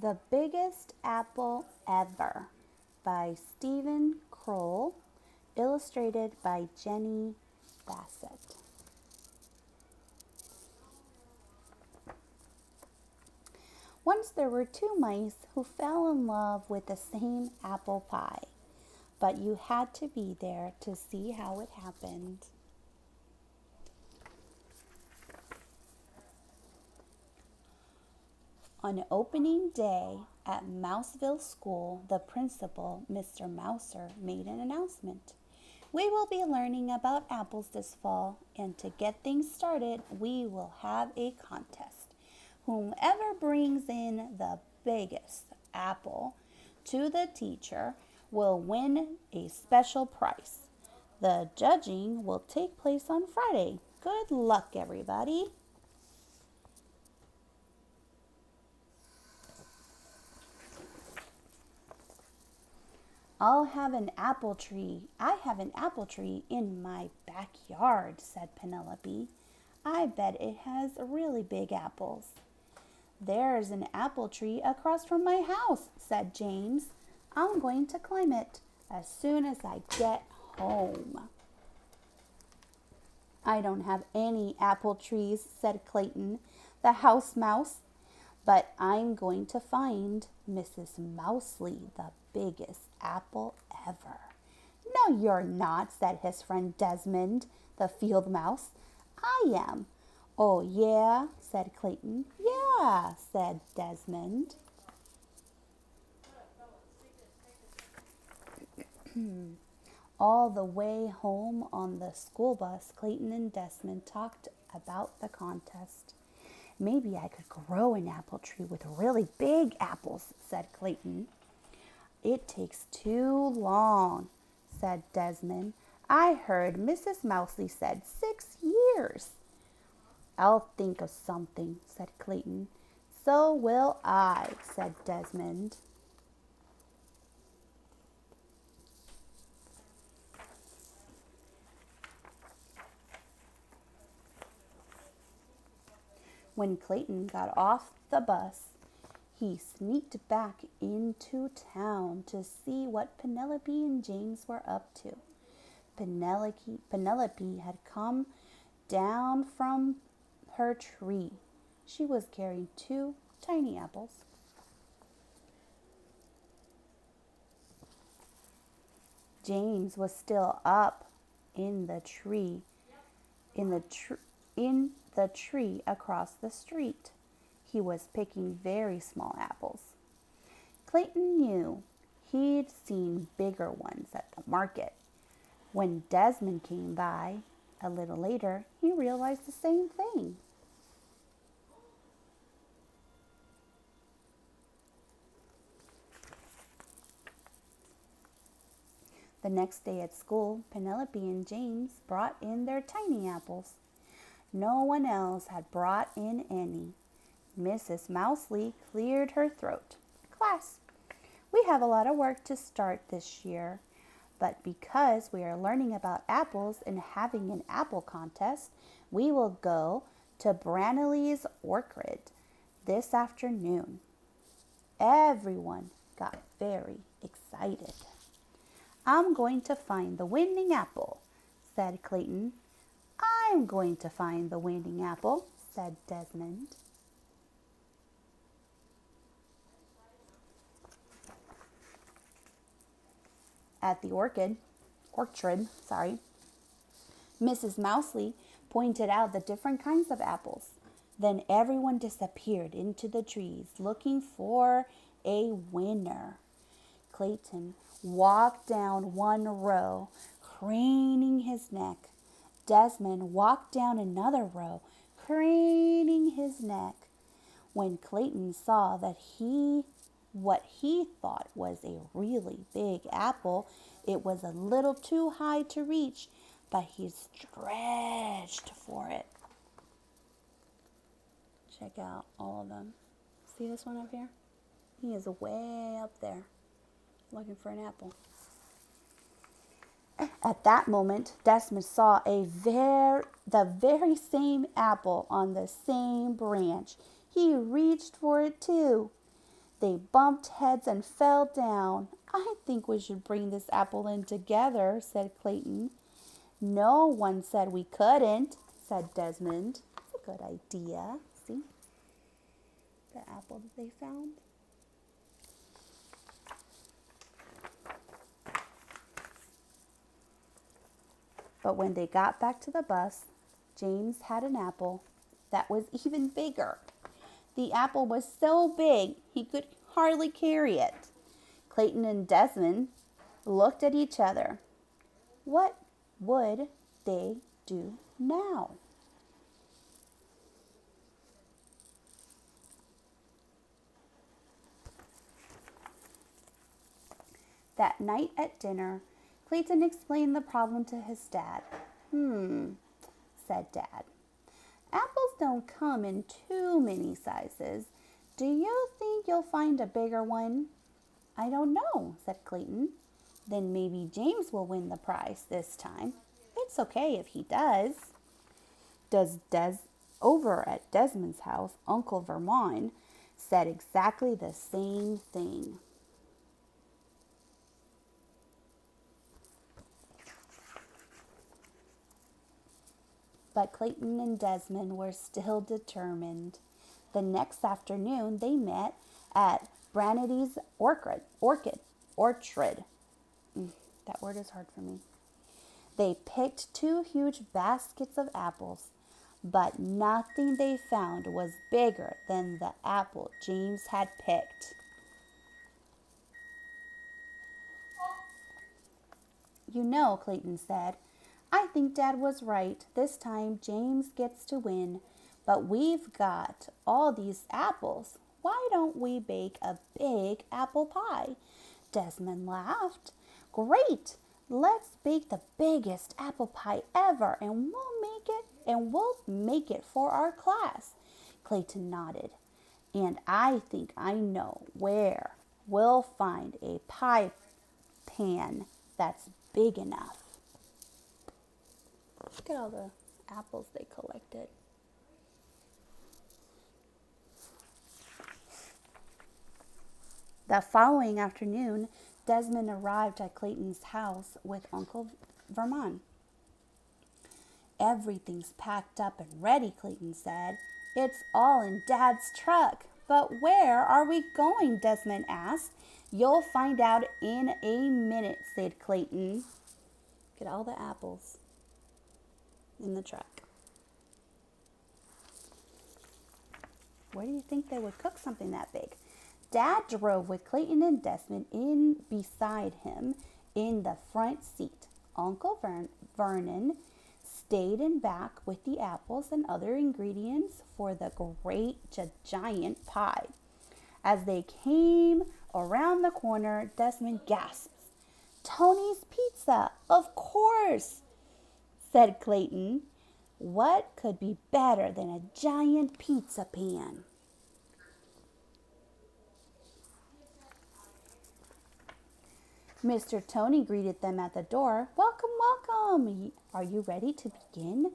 The Biggest Apple Ever by Stephen Kroll, illustrated by Jenny Bassett. Once there were two mice who fell in love with the same apple pie, but you had to be there to see how it happened. On opening day at Mouseville School, the principal, Mr. Mouser, made an announcement. We will be learning about apples this fall, and to get things started, we will have a contest. Whomever brings in the biggest apple to the teacher will win a special prize. The judging will take place on Friday. Good luck, everybody. I have an apple tree in my backyard, said Penelope. I bet it has really big apples. There's an apple tree across from my house, said James. I'm going to climb it as soon as I get home. I don't have any apple trees, said Clayton, the house mouse, but I'm going to find Mrs. Mousley the biggest apple ever. No, you're not, said his friend Desmond, the field mouse. I am. Oh, yeah, said Clayton. Yeah, said Desmond. All the way home on the school bus, Clayton and Desmond talked about the contest. Maybe I could grow an apple tree with really big apples, said Clayton. It takes too long, said Desmond. I heard Mrs. Mousley said 6 years. I'll think of something, said Clayton. So will I, said Desmond. When Clayton got off the bus, he sneaked back into town to see what Penelope and James were up to. Penelope had come down from her tree. She was carrying 2 tiny apples. James was still up in the tree, in the tree across the street. He was picking very small apples. Clayton knew he'd seen bigger ones at the market. When Desmond came by a little later, he realized the same thing. The next day at school, Penelope and James brought in their tiny apples. No one else had brought in any. Mrs. Mousley cleared her throat. Class, we have a lot of work to start this year, but because we are learning about apples and having an apple contest, we will go to Branley's orchard this afternoon. Everyone got very excited. I'm going to find the winning apple, said Clayton. I'm going to find the winning apple, said Desmond. At the orchard, Mrs. Mousley pointed out the different kinds of apples. Then everyone disappeared into the trees looking for a winner. Clayton walked down one row, craning his neck. Desmond walked down another row, craning his neck. When Clayton saw what he thought was a really big apple, it was a little too high to reach, but he stretched for it. Check out all of them. See this one up here? He is way up there looking for an apple. At that moment, Desmond saw the very same apple on the same branch. He reached for it too. They bumped heads and fell down. I think we should bring this apple in together, said Clayton. No one said we couldn't, said Desmond. That's a good idea. See the apple that they found? But when they got back to the bus, James had an apple that was even bigger. The apple was so big he could hardly carry it. Clayton and Desmond looked at each other. What would they do now? That night at dinner, Clayton explained the problem to his dad. Said Dad. Apples don't come in too many sizes. Do you think you'll find a bigger one? I don't know, said Clayton. Then maybe James will win the prize this time. It's okay if he does. Over at Desmond's house, Uncle Vermont said exactly the same thing. But Clayton and Desmond were still determined. The next afternoon, they met at Brandity's orchard. That word is hard for me. They picked 2 huge baskets of apples, but nothing they found was bigger than the apple James had picked. You know, Clayton said, I think Dad was right. This time James gets to win. But we've got all these apples. Why don't we bake a big apple pie? Desmond laughed. Great! Let's bake the biggest apple pie ever and we'll make it for our class. Clayton nodded. And I think I know where we'll find a pie pan that's big enough. Look at all the apples they collected. The following afternoon, Desmond arrived at Clayton's house with Uncle Vermont. Everything's packed up and ready, Clayton said. It's all in Dad's truck. But where are we going? Desmond asked. You'll find out in a minute, said Clayton. Get all the apples in the truck. Where do you think they would cook something that big? Dad drove with Clayton and Desmond in beside him in the front seat. Uncle Vernon stayed in back with the apples and other ingredients for the great giant pie. As they came around the corner, Desmond gasped. Tony's Pizza, of course, said Clayton. What could be better than a giant pizza pan? Mr. Tony greeted them at the door. Welcome, welcome. Are you ready to begin?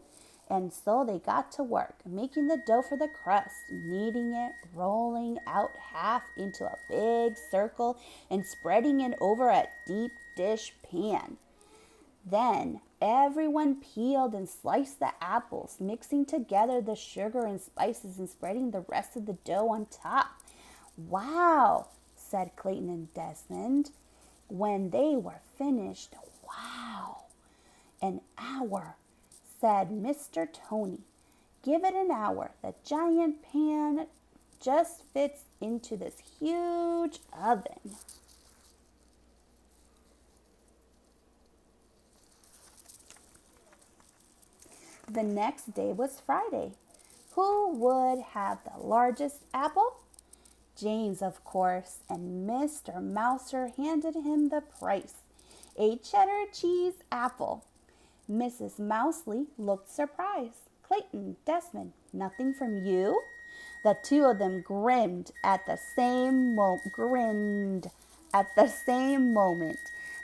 And so they got to work, making the dough for the crust, kneading it, rolling out half into a big circle, and spreading it over a deep dish pan. Then everyone peeled and sliced the apples, mixing together the sugar and spices and spreading the rest of the dough on top. Wow, said Clayton and Desmond. When they were finished, wow, an hour, said Mr. Tony. Give it an hour. The giant pan just fits into this huge oven. The next day was Friday. Who would have the largest apple? James, of course, and Mr. Mouser handed him the prize, a cheddar cheese apple. Mrs. Mousley looked surprised. Clayton, Desmond, nothing from you? The two of them grinned at the same moment.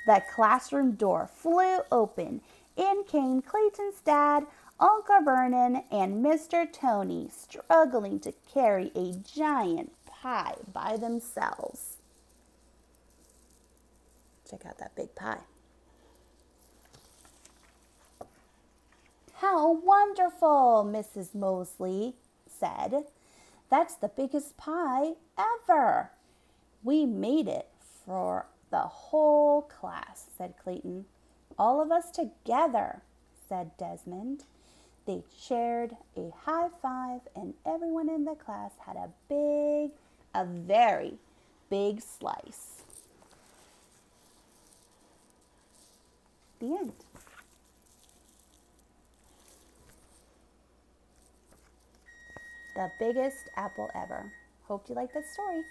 The classroom door flew open. In came Clayton's dad, Uncle Vernon, and Mr. Tony, struggling to carry a giant pie by themselves. Check out that big pie. How wonderful, Mrs. Mosley said. That's the biggest pie ever. We made it for the whole class, said Clayton. All of us together, said Desmond. They shared a high five, and everyone in the class had a very big slice. The end. The biggest apple ever. Hope you like that story.